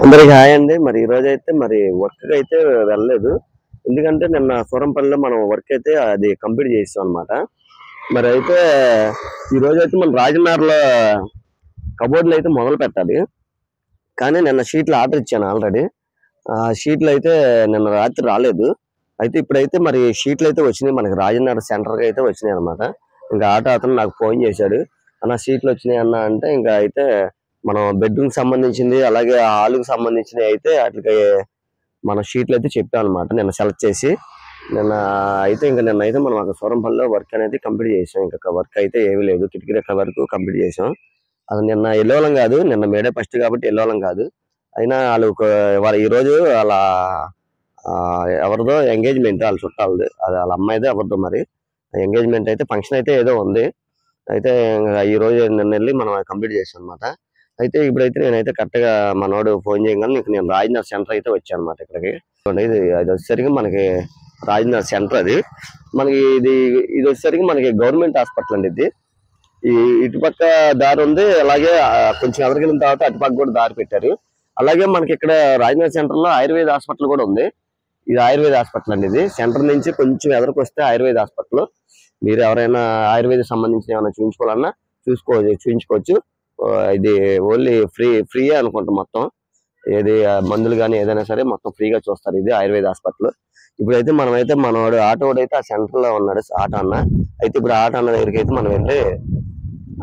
అందరికి హాయ్ అండి. మరి ఈ రోజు అయితే మరి వర్క్ అయితే వెళ్ళలేదు. ఎందుకంటే నిన్న సూరంపల్లిలో మనం వర్క్ అయితే అది కంప్లీట్ చేసాం అనమాట. మరి అయితే ఈ రోజు అయితే మనం రాజనగర్లో కబోర్డ్లు అయితే మొదలు పెట్టాలి. కానీ నిన్న షీట్లు ఆర్డర్ ఇచ్చాను ఆల్రెడీ. ఆ షీట్లు అయితే నిన్న రాత్రి రాలేదు. అయితే ఇప్పుడైతే మరి షీట్లు అయితే వచ్చినాయి, మనకి రాజనగర్ సెంటర్కి అయితే వచ్చినాయి అనమాట. ఇంకా ఆటో అతను నాకు ఫోన్ చేశాడు, అన్న షీట్లు వచ్చినాయి అన్న అంటే, ఇంకా అయితే మనం బెడ్రూమ్ సంబంధించింది అలాగే హాల్కి సంబంధించినవి అయితే వాటికి మన షీట్లు అయితే చెప్పాం అనమాట నిన్న సెలెక్ట్ చేసి. నిన్న అయితే నిన్న అయితే మనం అక్కడ సూరంపల్లిలో వర్క్ అనేది కంప్లీట్ చేసాం. ఇంకా వర్క్ అయితే ఏమీ లేదు, కిటికీ రెక్కల వరకు కంప్లీట్ చేసాం. అది నిన్న వెళ్ళేవాళ్ళం కాదు, నిన్న మేడే ఫస్ట్ కాబట్టి వెళ్ళేవాళ్ళం కాదు. అయినా వాళ్ళు ఈ రోజు వాళ్ళ ఎవరిదో ఎంగేజ్మెంట్, వాళ్ళ చుట్టాలది, అది వాళ్ళ అమ్మాయిదే ఎవరిదో మరి ఎంగేజ్మెంట్ అయితే ఫంక్షన్ అయితే ఏదో ఉంది. అయితే ఈ రోజు నిన్న వెళ్ళి మనం కంప్లీట్ చేసాం అనమాట. అయితే ఇప్పుడైతే నేనైతే కరెక్ట్ గా మనోడు ఫోన్ చేయగానే నేను రాజనగర్ సెంటర్ అయితే వచ్చాను అనమాట ఇక్కడికి. అది వచ్చేసరికి మనకి రాజనగర్ సెంటర్, అది మనకి ఇది వచ్చేసరికి మనకి గవర్నమెంట్ హాస్పిటల్ అండి. ఇది ఈ ఇటుపక్క దారి ఉంది, అలాగే కొంచెం ఎదరికెళ్ళిన తర్వాత అటుపక్క కూడా దారి పెట్టారు. అలాగే మనకి ఇక్కడ రాజనగర్ సెంటర్ లో ఆయుర్వేద హాస్పిటల్ కూడా ఉంది. ఇది ఆయుర్వేద హాస్పిటల్ అండి. ఇది సెంటర్ నుంచి కొంచెం ఎదరికి వస్తే ఆయుర్వేద హాస్పిటల్. మీరు ఎవరైనా ఆయుర్వేద సంబంధించిన ఏమైనా చూపించుకోవాలన్నా చూపించుకోవచ్చు. ఇది ఓన్లీ ఫ్రీయే అనుకుంటా మొత్తం. ఏది మందులు కానీ ఏదైనా సరే మొత్తం ఫ్రీగా చూస్తారు. ఇది ఆయుర్వేద హాస్పిటల్. ఇప్పుడైతే మనమైతే మనోడు ఆటోడు అయితే ఆ సెంటర్ లో ఉన్నాడు, ఆటో అన్న. అయితే ఇప్పుడు ఆటో అన్న దగ్గరికి అయితే మనం వెళ్ళి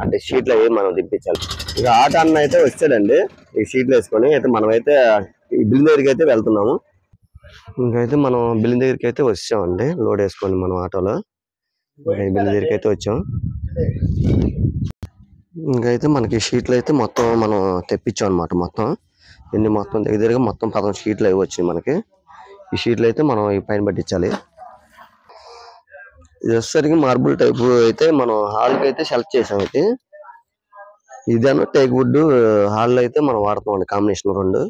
అంటే షీట్లు అవి మనం దింపించాలి. ఇక ఆటో అన్న అయితే వచ్చాడండి ఈ షీట్లు వేసుకొని. అయితే మనమైతే ఈ బిల్డింగ్ దగ్గరికి అయితే వెళ్తున్నాము. ఇంకైతే మనం బిల్డింగ్ దగ్గరికి అయితే వచ్చామండి, లోడ్ వేసుకొని మనం ఆటోలో బిల్డింగ్ దగ్గరికి అయితే వచ్చాం. ఇంకైతే మనకి షీట్లు అయితే మొత్తం మనం తెప్పించాం అనమాట. మొత్తం దగ్గరగా మొత్తం 11 షీట్లు అవి వచ్చినాయి మనకి. ఈ షీట్లు అయితే మనం ఈ పైన పట్టించాలి. ఇది వచ్చేసరికి మార్బుల్ టైప్ అయితే మనం హాల్కి అయితే సెలెక్ట్ చేసాం. అయితే ఇదేమో టేక్ వుడ్, హాల్లో అయితే మనం వాడుతాం అండి కాంబినేషన్ 2.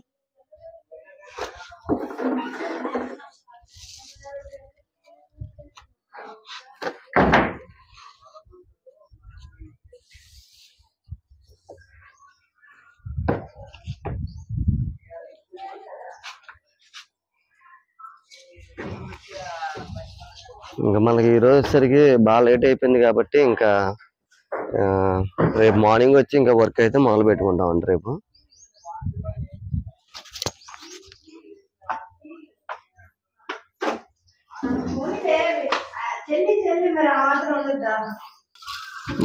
ఇంకా మనకి ఈ రోజు వచ్చేసరికి బాగా లేట్ అయిపోయింది కాబట్టి ఇంకా రేపు మార్నింగ్ వచ్చి ఇంకా వర్క్ అయితే మొదలు పెట్టుకుంటామండి రేపు.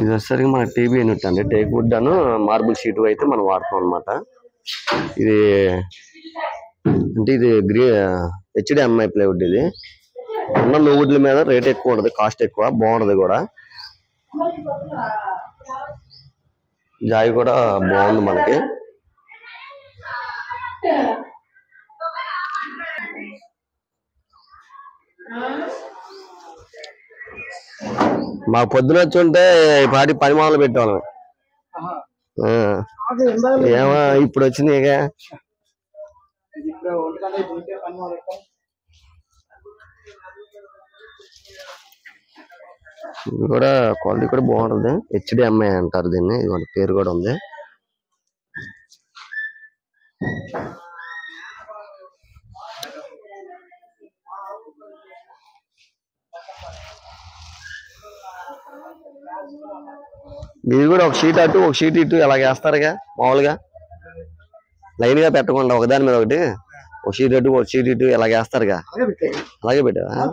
ఇది వచ్చేసరికి మన టీవీ యూనిట్ అండి, టేక్ వుడ్ అను మార్బుల్ షీట్ అయితే మనం వాడతాం అనమాట. ఇది అంటే ఇది HDMI ప్లైవుడ్. ఇది ఉన్న వుడ్ల మీద రేట్ ఎక్కువ ఉంటుంది, కాస్ట్ ఎక్కువ, బాగుంటది కూడా. జాయి కూడా బాగుంది మనకి. మాకు పొద్దున వచ్చి ఉంటే ఈ పాటి పని మొదలు పెట్టేవాళ్ళం. ఏమో ఇప్పుడు వచ్చింది. ఇక ఇది కూడా క్వాలిటీ కూడా బాగుంటుంది, HDMI అంటారు దీన్ని. ఇది పేరు కూడా ఉంది. మీరు కూడా ఒక షీట్ అటు ఒక షీట్ ఇటు ఎలా వేస్తారుగా, మామూలుగా లైన్ గా పెట్టకుండా ఒకదాని మీద ఒకటి, ఒక షీట్ అటు ఒక షీట్ ఇటు ఎలా వేస్తారుగా, అలాగే పెట్టావా?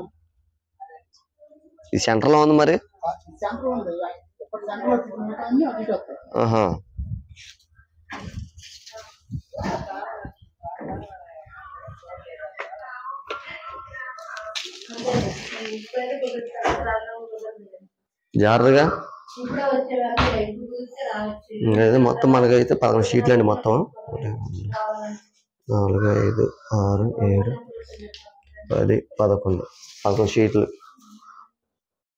ఈ సెంటర్ లో ఉంది మరి. ఆహా, జాగ్రత్తగా. ఇంకైతే మొత్తం మనకైతే 11 షీట్లు అండి. మొత్తం 4, 5, 6, 7, 10, 11 షీట్లు.